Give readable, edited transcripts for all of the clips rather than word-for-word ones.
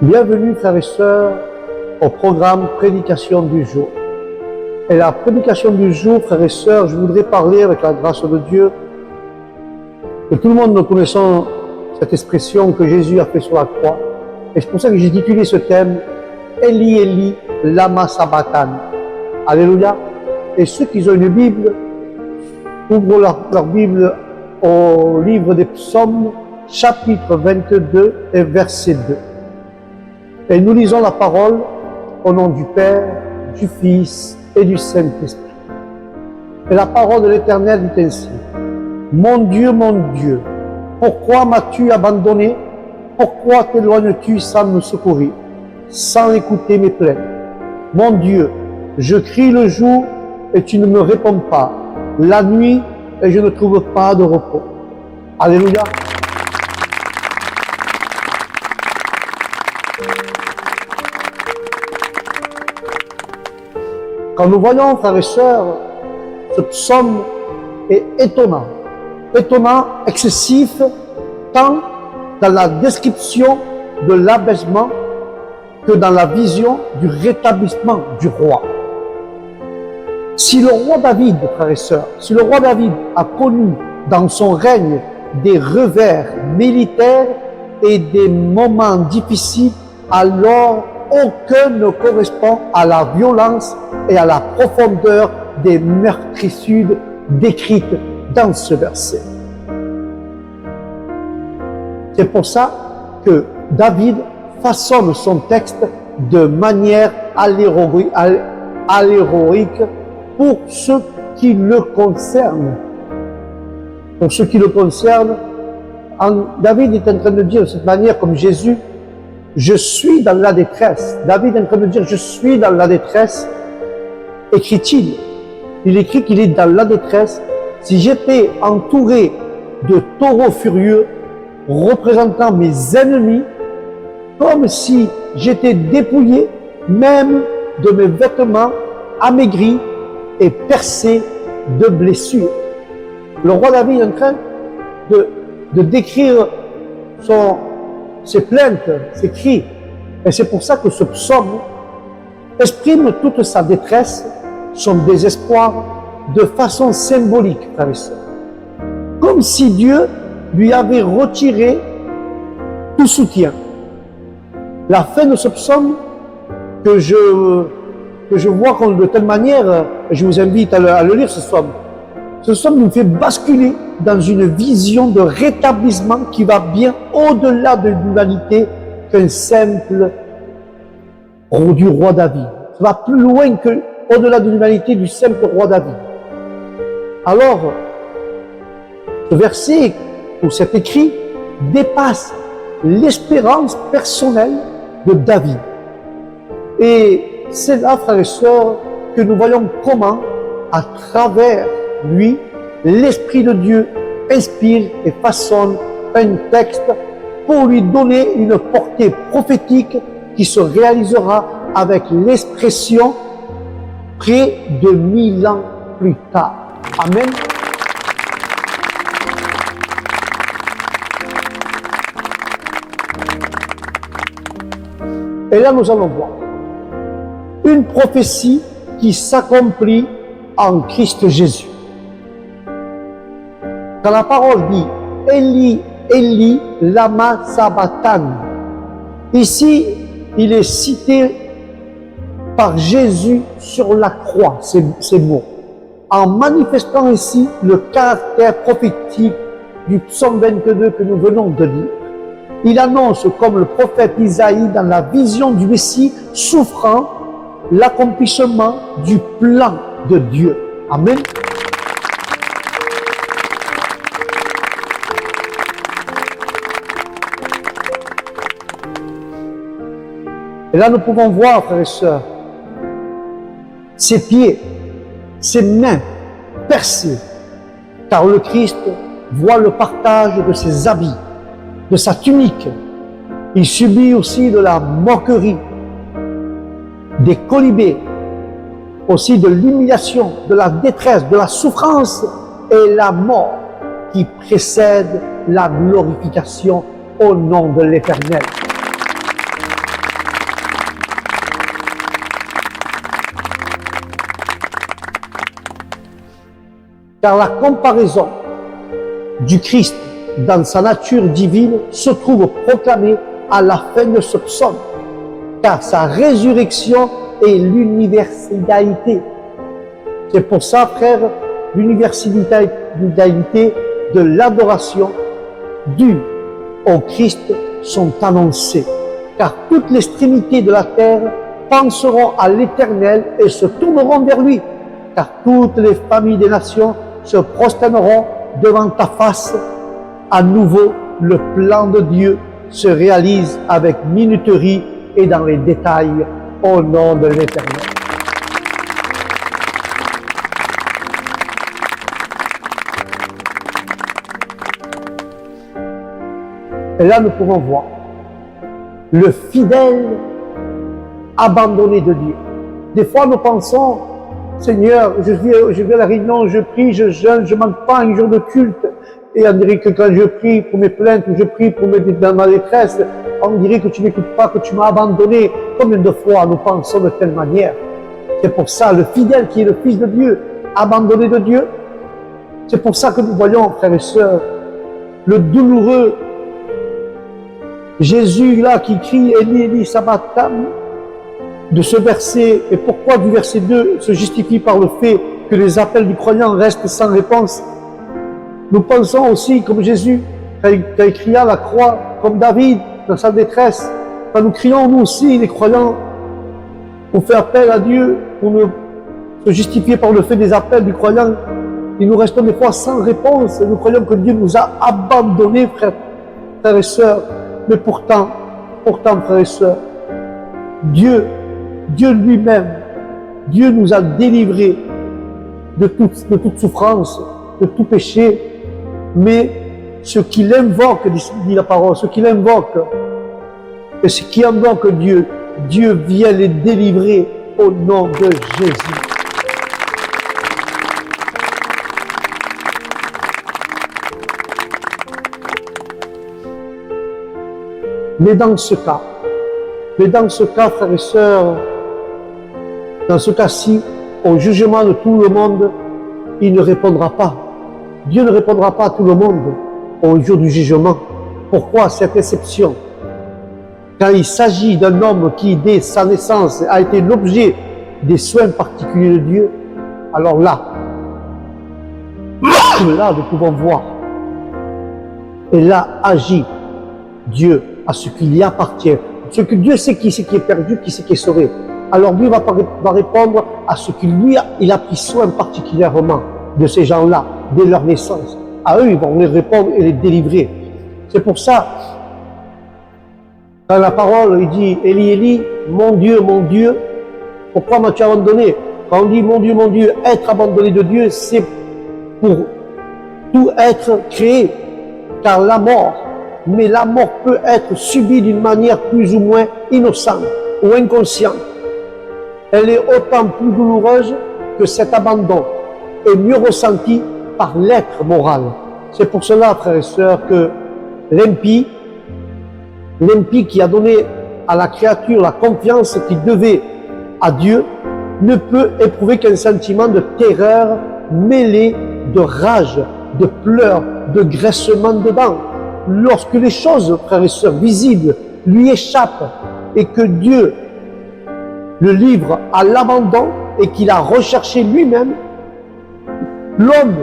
Bienvenue frères et sœurs au programme Prédication du jour. Et la prédication du jour, frères et sœurs, je voudrais parler avec la grâce de Dieu. Et tout le monde nous connaissons cette expression que Jésus a fait sur la croix. Et c'est pour ça que j'ai titulé ce thème Eli Eli lama sabachthani. Alléluia. Et ceux qui ont une Bible, ouvrent leur Bible au livre des Psaumes, chapitre 22 et verset 2. Et nous lisons la parole au nom du Père, du Fils et du Saint-Esprit. Et la parole de l'Éternel dit ainsi: mon Dieu, pourquoi m'as-tu abandonné? Pourquoi t'éloignes-tu sans me secourir, sans écouter mes plaintes? Mon Dieu, je crie le jour et tu ne me réponds pas, la nuit et je ne trouve pas de repos. Alléluia. Quand nous voyons, frères et sœurs, ce psaume est étonnant, excessif, tant dans la description de l'abaissement que dans la vision du rétablissement du roi. Si le roi David, frères et sœurs, si le roi David a connu dans son règne des revers militaires et des moments difficiles, alors aucun ne correspond à la violence et à la profondeur des meurtrissures décrites dans ce verset. C'est pour ça que David façonne son texte de manière allégorique pour ce qui le concerne. Pour ce qui le concerne, David est en train de dire de cette manière, comme Jésus, je suis dans la détresse. David est en train de dire, je suis dans la détresse, écrit-il. Il écrit qu'il est dans la détresse. Si j'étais entouré de taureaux furieux, représentant mes ennemis, comme si j'étais dépouillé, même de mes vêtements amaigris et percés de blessures. Le roi David est en train de décrire ses plaintes, ses cris. Et c'est pour ça que ce psaume exprime toute sa détresse, son désespoir, de façon symbolique, frères et sœurs. Comme si Dieu lui avait retiré tout soutien. La fin de ce psaume, que je vois de telle manière, je vous invite à le lire ce psaume. Ce psaume nous fait basculer dans une vision de rétablissement qui va bien au-delà de l'humanité qu'un simple du roi David. Ça va plus loin que au-delà de l'humanité du simple roi David. Alors, ce verset ou cet écrit dépasse l'espérance personnelle de David. Et c'est là, frères et sœurs, que nous voyons comment, à travers lui, l'Esprit de Dieu inspire et façonne un texte pour lui donner une portée prophétique qui se réalisera avec l'expression près de 1000 ans plus tard. Amen. Et là, nous allons voir une prophétie qui s'accomplit en Christ Jésus. Quand la parole dit Eli, Eli, lama sabachthani, ici, il est cité par Jésus sur la croix, ces mots, en manifestant ici le caractère prophétique du psaume 22 que nous venons de lire. Il annonce, comme le prophète Isaïe dans la vision du Messie souffrant, l'accomplissement du plan de Dieu. Amen. Et là, nous pouvons voir, frères et sœurs, ses pieds, ses mains percées, car le Christ voit le partage de ses habits, de sa tunique. Il subit aussi de la moquerie, des colibés, aussi de l'humiliation, de la détresse, de la souffrance et la mort qui précède la glorification au nom de l'Éternel. car la comparaison du Christ dans sa nature divine se trouve proclamée à la fin de ce psaume, car sa résurrection est l'universalité. C'est pour ça, frère, l'universalité de l'adoration due au Christ sont annoncées, car toutes les extrémités de la terre penseront à l'Éternel et se tourneront vers lui, car toutes les familles des nations se prosterneront devant ta face. À nouveau, le plan de Dieu se réalise avec minuterie et dans les détails au nom de l'Éternel. Et là, nous pouvons voir le fidèle abandonné de Dieu. Des fois, nous pensons, Seigneur, je vais à la réunion, je prie, je jeûne, je ne manque pas un jour de culte. Et on dirait que quand je prie pour mes plaintes, ou je prie pour dans ma détresse, on dirait que tu n'écoutes pas, que tu m'as abandonné. Combien de fois nous pensons de telle manière? C'est pour ça, le fidèle qui est le Fils de Dieu, abandonné de Dieu, c'est pour ça que nous voyons, frères et sœurs, le douloureux Jésus là qui crie Élie, Élie, sabachthani, de ce verset, et pourquoi du verset 2 se justifie par le fait que les appels du croyant restent sans réponse. Nous pensons aussi, comme Jésus, quand il cria à la croix, comme David, dans sa détresse, quand nous crions, nous aussi, les croyants, on fait appel à Dieu, pour nous se justifier par le fait des appels du croyant, et nous restons des fois sans réponse. Nous croyons que Dieu nous a abandonnés, frères et sœurs. Mais pourtant, frères et sœurs, Dieu lui-même, Dieu nous a délivrés de toute souffrance, de tout péché. Mais ce qu'il invoque, dit la parole, ce qu'il invoque, et ce qui invoque Dieu, Dieu vient les délivrer au nom de Jésus. Mais dans ce cas, frères et sœurs, dans ce cas-ci, au jugement de tout le monde, il ne répondra pas. Dieu ne répondra pas à tout le monde au jour du jugement. Pourquoi cette exception? Quand il s'agit d'un homme qui, dès sa naissance, a été l'objet des soins particuliers de Dieu, alors là, nous pouvons voir. Et là, agit Dieu à ce qui lui appartient. Ce que Dieu sait qui c'est qui est perdu, qui c'est qui est sauvé. Alors Dieu va répondre à ce qu'il il a pris soin particulièrement de ces gens-là, dès leur naissance. À eux, ils vont les répondre et les délivrer. C'est pour ça, dans la parole, il dit, Élie, Élie, mon Dieu, pourquoi m'as-tu abandonné? Quand on dit, mon Dieu, être abandonné de Dieu, c'est pour tout être créé, car la mort, mais la mort peut être subie d'une manière plus ou moins innocente ou inconsciente. Elle est autant plus douloureuse que cet abandon est mieux ressenti par l'être moral. C'est pour cela, frères et sœurs, que l'impie qui a donné à la créature la confiance qu'il devait à Dieu, ne peut éprouver qu'un sentiment de terreur mêlé de rage, de pleurs, de graissement de dents. Lorsque les choses, frères et sœurs, visibles lui échappent et que Dieu le livre à l'abandon et qu'il a recherché lui-même, l'homme,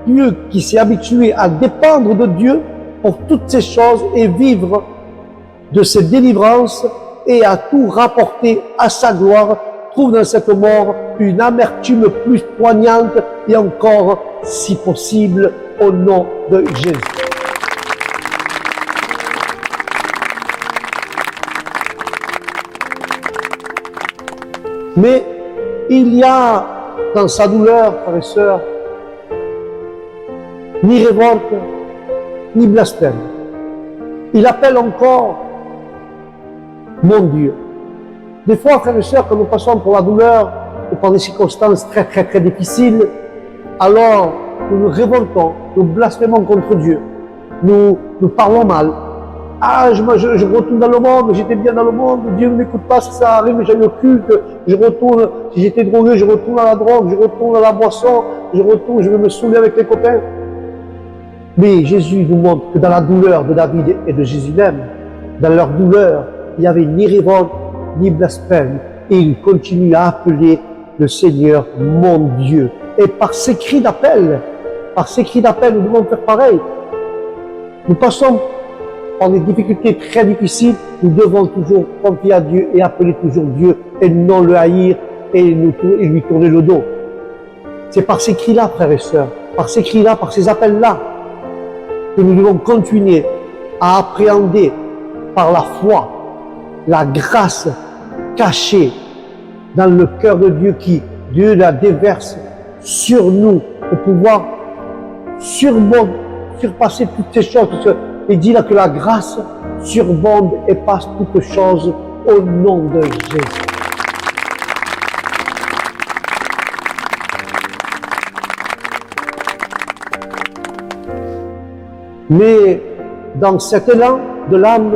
Dieu qui s'est habitué à dépendre de Dieu pour toutes ces choses et vivre de ses délivrances et à tout rapporter à sa gloire, trouve dans cette mort une amertume plus poignante et encore, si possible, au nom de Jésus. Mais il y a dans sa douleur, frères et sœurs, ni révolte, ni blasphème. Il appelle encore mon Dieu. Des fois, frères et sœurs, quand nous passons pour la douleur ou par des circonstances très difficiles, alors nous nous révoltons, nous blasphémons contre Dieu, nous parlons mal. Ah, je retourne dans le monde, j'étais bien dans le monde, Dieu ne m'écoute pas, ça arrive, j'aille au culte, je retourne, si j'étais drogué, je retourne à la drogue, je retourne à la boisson, je retourne, je vais me saouler avec les copains. Mais Jésus nous montre que dans la douleur de David et de Jésus même, dans leur douleur, il n'y avait ni révolte, ni blasphème. Et il continue à appeler le Seigneur mon Dieu. Et par ces cris d'appel, nous devons faire pareil. Nous passons par des difficultés très difficiles, nous devons toujours confier à Dieu et appeler toujours Dieu et non le haïr et lui tourner le dos. C'est par ces cris-là, frères et sœurs, par ces cris-là, par ces appels-là, que nous devons continuer à appréhender par la foi la grâce cachée dans le cœur de Dieu qui, Dieu la déverse sur nous pour pouvoir surpasser toutes ces choses. Il dit là que la grâce surbonde et passe toutes choses au nom de Jésus. Mais dans cet élan de l'âme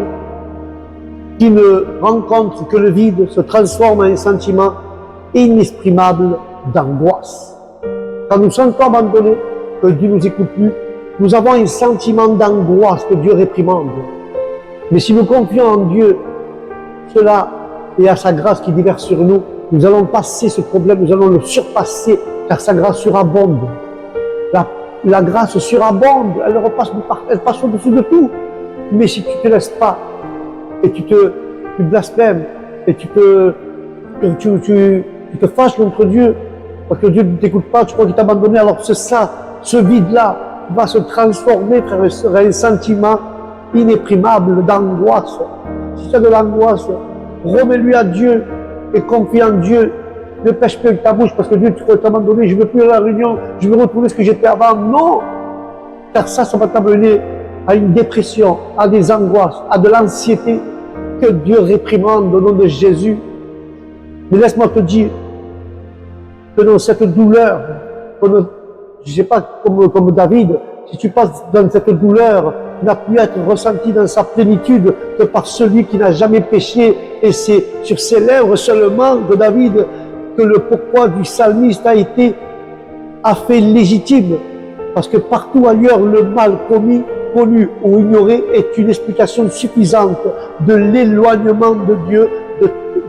qui ne rencontre que le vide, se transforme en un sentiment inexprimable d'angoisse. Quand nous sommes abandonnés, que Dieu nous écoute plus, nous avons un sentiment d'angoisse que Dieu réprimande. Mais si nous confions en Dieu, cela et à sa grâce qui déverse sur nous, nous allons passer ce problème, nous allons le surpasser, car sa grâce surabonde. La grâce surabonde, elle passe au-dessus de tout. Mais si tu ne te laisses pas, et tu blasphèmes, et tu te fâches contre Dieu, parce que Dieu ne t'écoute pas, tu crois qu'il t'a abandonné, alors c'est ça, ce vide-là va se transformer, frère et sœur, en un sentiment inéprimable d'angoisse. Si tu as de l'angoisse, remets-lui à Dieu et confie en Dieu. Ne pêche plus avec ta bouche parce que Dieu t'a abandonné, je ne veux plus à la réunion, je veux retrouver ce que j'étais avant. Non! Car ça va t'amener à une dépression, à des angoisses, à de l'anxiété que Dieu réprimande au nom de Jésus. Mais laisse-moi te dire que dans cette douleur, je ne sais pas comme David, si tu passes dans cette douleur, n'a pu être ressentie dans sa plénitude que par celui qui n'a jamais péché. Et c'est sur ses lèvres seulement de David que le pourquoi du psalmiste a fait légitime. Parce que partout ailleurs, le mal commis, connu ou ignoré est une explication suffisante de l'éloignement de Dieu,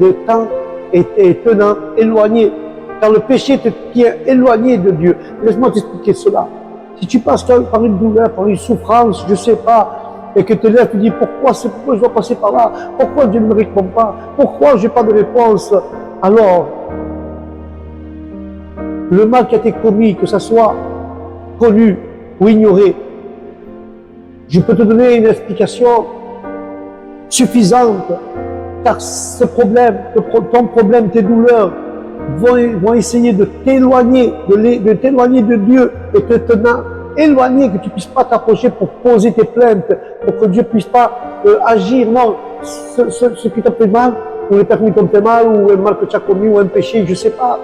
de temps et tenant éloigné. Car le péché te tient éloigné de Dieu. Laisse-moi t'expliquer cela. Si tu passes par une douleur, par une souffrance, je ne sais pas, et que tu te lèves, tu dis pourquoi je dois passer par là, pourquoi Dieu ne me répond pas, pourquoi je n'ai pas de réponse, alors le mal qui a été commis, que ce soit connu ou ignoré, je peux te donner une explication suffisante, car ce problème, ton problème, tes douleurs, vont essayer de t'éloigner, de Dieu et te tenant éloigné, que tu ne puisses pas t'approcher pour poser tes plaintes, pour que Dieu ne puisse pas agir. Non, ce qui t'a fait mal, ou les personnes qui t'ont fait mal, ou un mal que tu as commis, ou un péché, je ne sais pas.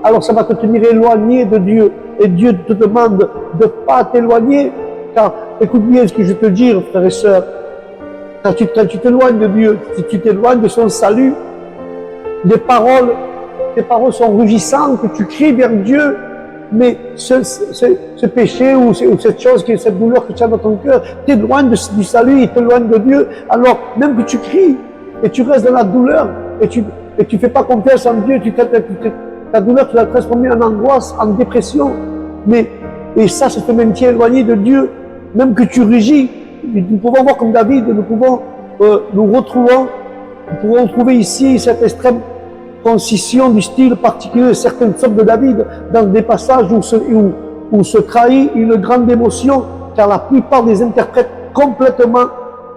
Alors ça va te tenir éloigné de Dieu. Et Dieu te demande de ne pas t'éloigner. Car, écoute bien ce que je te dis, frères et sœurs. Quand tu t'éloignes de Dieu, si tu t'éloignes de son salut, tes paroles sont rugissantes, que tu cries vers Dieu, mais ce péché ou cette chose, cette douleur que tu as dans ton cœur, t'éloigne du salut, il t'éloigne de Dieu. Alors, même que tu cries, et tu restes dans la douleur, et tu fais pas confiance en Dieu, ta douleur, tu l'as transformée en angoisse, en dépression. Et ça te maintient éloigné de Dieu, même que tu rugis. Nous pouvons voir comme David, nous pouvons trouver ici cette extrême concision du style particulier de certaines sortes de David, dans des passages où se trahit une grande émotion, car la plupart des interprètent complètement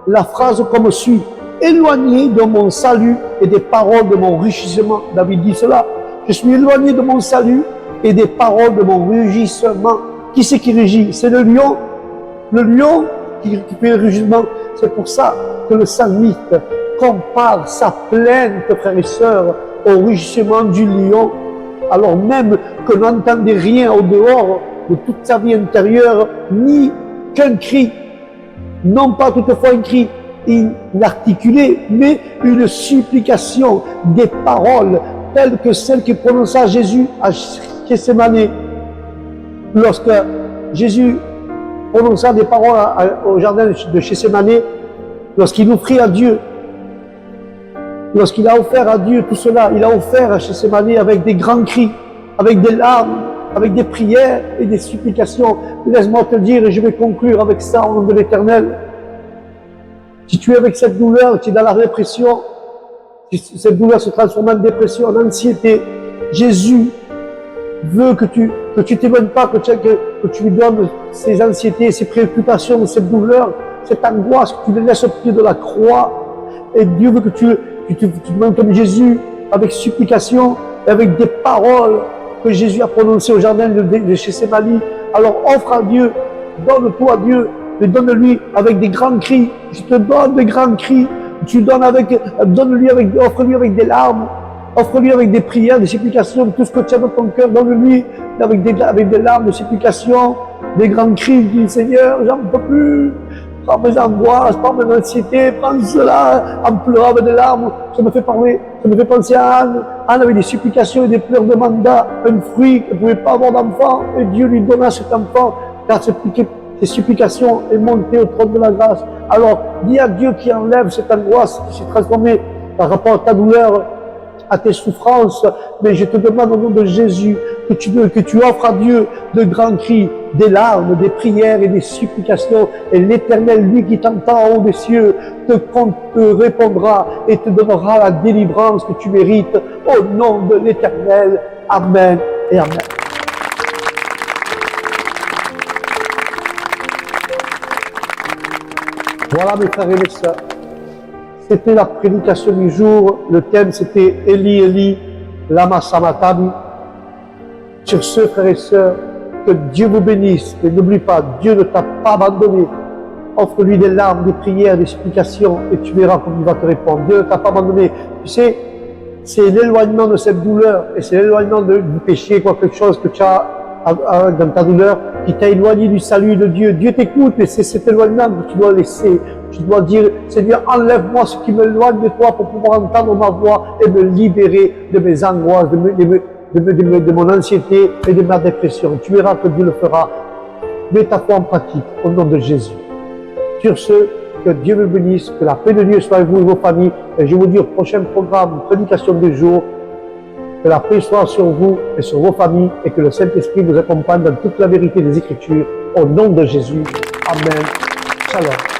la phrase comme suit: éloigné de mon salut et des paroles de mon rugissement. David dit cela: je suis éloigné de mon salut et des paroles de mon rugissement. Qui c'est qui rugit? C'est le lion qui fait le rugissement. C'est pour ça que le psalmiste compare sa plainte, frères et sœurs, au rugissement du lion, alors même que n'entendait rien au dehors de toute sa vie intérieure, ni qu'un cri, non pas toutefois un cri inarticulé, mais une supplication, des paroles telles que celles que prononça Jésus à Gethsémani. lorsque Jésus prononça des paroles au jardin de Gethsémani, lorsqu'il offrit à Dieu, lorsqu'il a offert à Dieu tout cela, il a offert à Gethsémani avec des grands cris, avec des larmes, avec des prières et des supplications. Laisse-moi te dire, et je vais conclure avec ça au nom de l'Éternel. Si tu es avec cette douleur, tu es dans la dépression, cette douleur se transforme en dépression, en anxiété, Jésus veut que tu t'éloignes pas, que tu lui donnes ces anxiétés, ces préoccupations, cette douleur, cette angoisse, que tu les laisses au pied de la croix. Et Dieu veut que tu demandes comme Jésus, avec supplication et avec des paroles que Jésus a prononcées au jardin de Gethsémani. Alors offre à Dieu, donne-toi à Dieu, mais donne-lui avec des grands cris. Je te donne des grands cris. Offre-lui avec des larmes. Offre-lui avec des prières, des supplications, tout ce que tu as dans ton cœur, donne-lui avec des larmes, des supplications, des grands cris. Dis, Seigneur, j'en peux plus. Prends mes angoisses, prends mes anxiétés, prends cela, en pleurant avec des larmes. Ça me fait penser à Anne. Anne avait des supplications et des pleurs de mandat, un fruit qu'elle ne pouvait pas avoir d'enfant, et Dieu lui donna cet enfant, car ses supplications est montée au trône de la grâce. Alors, dis à Dieu qui enlève cette angoisse qui s'est transformée par rapport à ta douleur, à tes souffrances, mais je te demande au nom de Jésus que tu offres à Dieu de grands cris, des larmes, des prières et des supplications, et l'Éternel, lui qui t'entend en haut des cieux, te répondra et te donnera la délivrance que tu mérites, au nom de l'Éternel. Amen et Amen. Voilà mes frères et mes sœurs. C'était la prédication du jour. Le thème, c'était Eli, Eli, lama sabachthani. Sur ce, frères et sœurs, que Dieu vous bénisse. Mais n'oublie pas, Dieu ne t'a pas abandonné. Offre-lui des larmes, des prières, des supplications, et tu verras comme il va te répondre. Dieu ne t'a pas abandonné. Tu sais, c'est l'éloignement de cette douleur, et c'est l'éloignement du péché, quelque chose que tu as dans ta douleur, qui t'a éloigné du salut de Dieu. Dieu t'écoute, mais c'est cet éloignement que tu dois laisser. Tu dois dire, Seigneur, enlève-moi ce qui m'éloigne de toi pour pouvoir entendre ma voix et me libérer de mes angoisses, de mon anxiété et de ma dépression. Tu verras que Dieu le fera. Mets ta foi en pratique au nom de Jésus. Sur ce, que Dieu vous bénisse, que la paix de Dieu soit avec vous et vos familles. Et je vous dis au prochain programme, prédication du jour, que la paix soit sur vous et sur vos familles et que le Saint-Esprit vous accompagne dans toute la vérité des Écritures. Au nom de Jésus. Amen. Shalom.